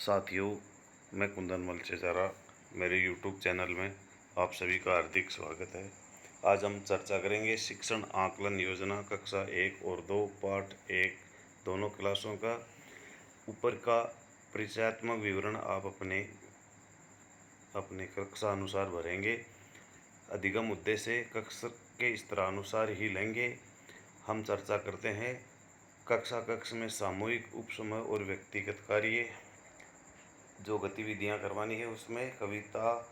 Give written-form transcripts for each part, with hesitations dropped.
साथियों, मैं कुंदन मलचेजारा, मेरे यूट्यूब चैनल में आप सभी का हार्दिक स्वागत है। आज हम चर्चा करेंगे शिक्षण आकलन योजना कक्षा 1 और 2 पाठ 1 दोनों क्लासों का ऊपर का परिचयात्मक विवरण आप अपने कक्षा अनुसार भरेंगे। अधिगम उद्देश्य कक्षा के स्तरानुसार ही लेंगे। हम चर्चा करते हैं कक्षा में सामूहिक, उपसमूह और व्यक्तिगत कार्य। जो गतिविधियां करवानी है उसमें कविता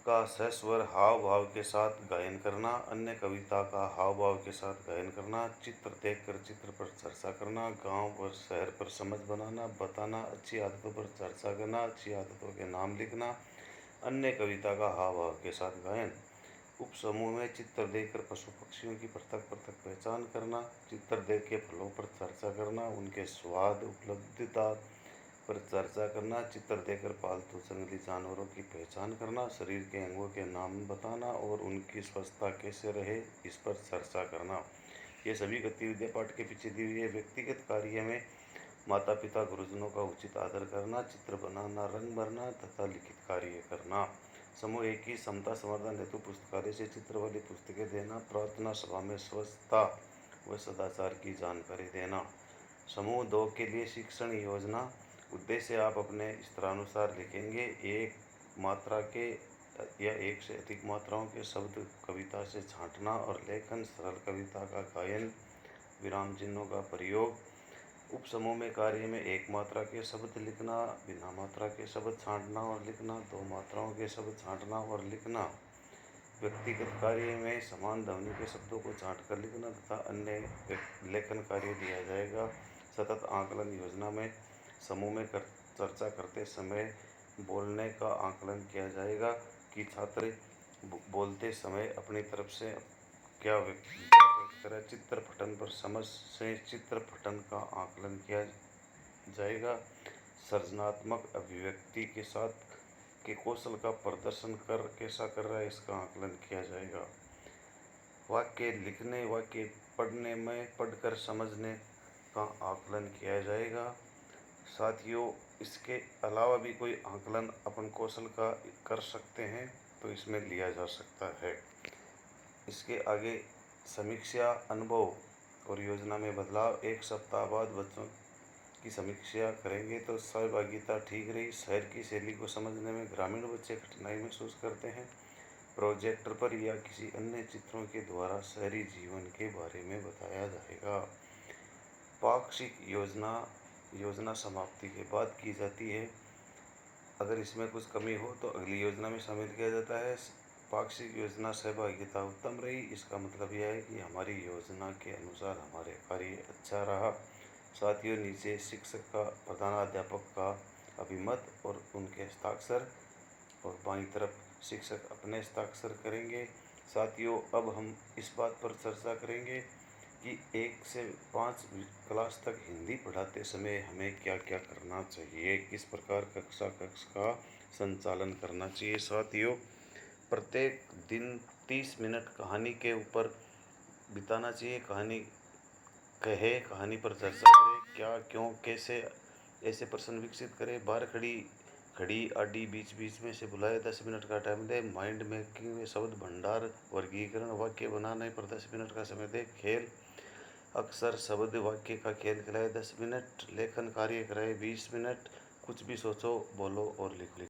का सस्वर हाव भाव के साथ गायन करना, अन्य कविता का हाव भाव के साथ गायन करना, चित्र देखकर चित्र पर चर्चा करना, गांव और शहर पर समझ बनाना, बताना, अच्छी आदतों पर चर्चा करना, अच्छी आदतों के नाम लिखना, अन्य कविता का हाव भाव के साथ गायन। उप समूह में चित्र देखकर पशु पक्षियों की पृथक पृथक पहचान करना, चित्र देख के फलों पर चर्चा करना, उनके स्वाद उपलब्धता पर चर्चा करना, चित्र देखकर पालतू जंगली जानवरों की पहचान करना, शरीर के अंगों के नाम बताना और उनकी स्वस्थता कैसे रहे इस पर चर्चा करना। ये सभी गतिविधियाँ पाठ के पीछे दी हुई है। व्यक्तिगत कार्य में माता पिता गुरुजनों का उचित आदर करना, चित्र बनाना, रंग भरना तथा लिखित कार्य करना। समूह 1 की समता संवर्धन हेतु पुस्तकालय से चित्र वाली पुस्तकें देना, प्रार्थना सभा में स्वच्छता व सदाचार की जानकारी देना। समूह 2 के लिए शिक्षण योजना उद्देश्य आप अपने स्तरानुसार लिखेंगे। एक मात्रा के या एक से अधिक मात्राओं के शब्द कविता से छांटना और लेखन, सरल कविता का गायन, विराम चिन्हों का प्रयोग। उप समूह में कार्य में एक मात्रा के शब्द लिखना, बिना मात्रा के शब्द छांटना और लिखना, 2 मात्राओं के शब्द छांटना और लिखना। व्यक्तिगत कार्य में समान ध्वनि के शब्दों को छांट कर लिखना तथा अन्य लेखन कार्य दिया जाएगा। सतत आकलन योजना में समूह में चर्चा करते समय बोलने का आकलन किया जाएगा कि छात्र बोलते समय अपनी तरफ से क्या व्यक्त करें। चित्र पठन पर समझ से चित्र पठन का आकलन किया जाएगा। सृजनात्मक अभिव्यक्ति के साथ के कौशल का प्रदर्शन कैसा कर रहा है इसका आकलन किया जाएगा। वाक्य लिखने, वाक्य पढ़ने में, पढ़कर समझने का आकलन किया जाएगा। साथियों, इसके अलावा भी कोई आकलन अपन कौशल का कर सकते हैं तो इसमें लिया जा सकता है। इसके आगे समीक्षा, अनुभव और योजना में बदलाव। 1 सप्ताह बाद बच्चों की समीक्षा करेंगे तो सहभागिता ठीक रही। शहर की शैली को समझने में ग्रामीण बच्चे कठिनाई महसूस करते हैं। प्रोजेक्टर पर या किसी अन्य चित्रों के द्वारा शहरी जीवन के बारे में बताया जाएगा। पाक्षिक योजना समाप्ति के बाद की जाती है। अगर इसमें कुछ कमी हो तो अगली योजना में शामिल किया जाता है। पाक्षिक योजना सहभागिता उत्तम रही, इसका मतलब यह है कि हमारी योजना के अनुसार हमारे कार्य अच्छा रहा। साथियों, नीचे शिक्षक का, प्रधानाध्यापक का अभिमत और उनके हस्ताक्षर और बाईं तरफ शिक्षक अपने हस्ताक्षर करेंगे। साथियों, अब हम इस बात पर चर्चा करेंगे कि 1 से 5 क्लास तक हिंदी पढ़ाते समय हमें क्या क्या करना चाहिए, किस प्रकार कक्षा का संचालन करना चाहिए। साथियों, प्रत्येक दिन 30 मिनट कहानी के ऊपर बिताना चाहिए। कहानी पर चर्चा करें, क्या, क्यों, कैसे, ऐसे प्रश्न विकसित करें। बार खड़ी आदि बीच बीच में से बुलाए। 10 मिनट का टाइम दें। माइंड मेकिंग में शब्द भंडार, वर्गीकरण, वाक्य बनाने पर 10 मिनट का समय दें। खेल, अक्षर, शब्द, वाक्य का खेल खिलाए 10 मिनट। लेखन कार्य कराए 20 मिनट। कुछ भी सोचो, बोलो और लिखो।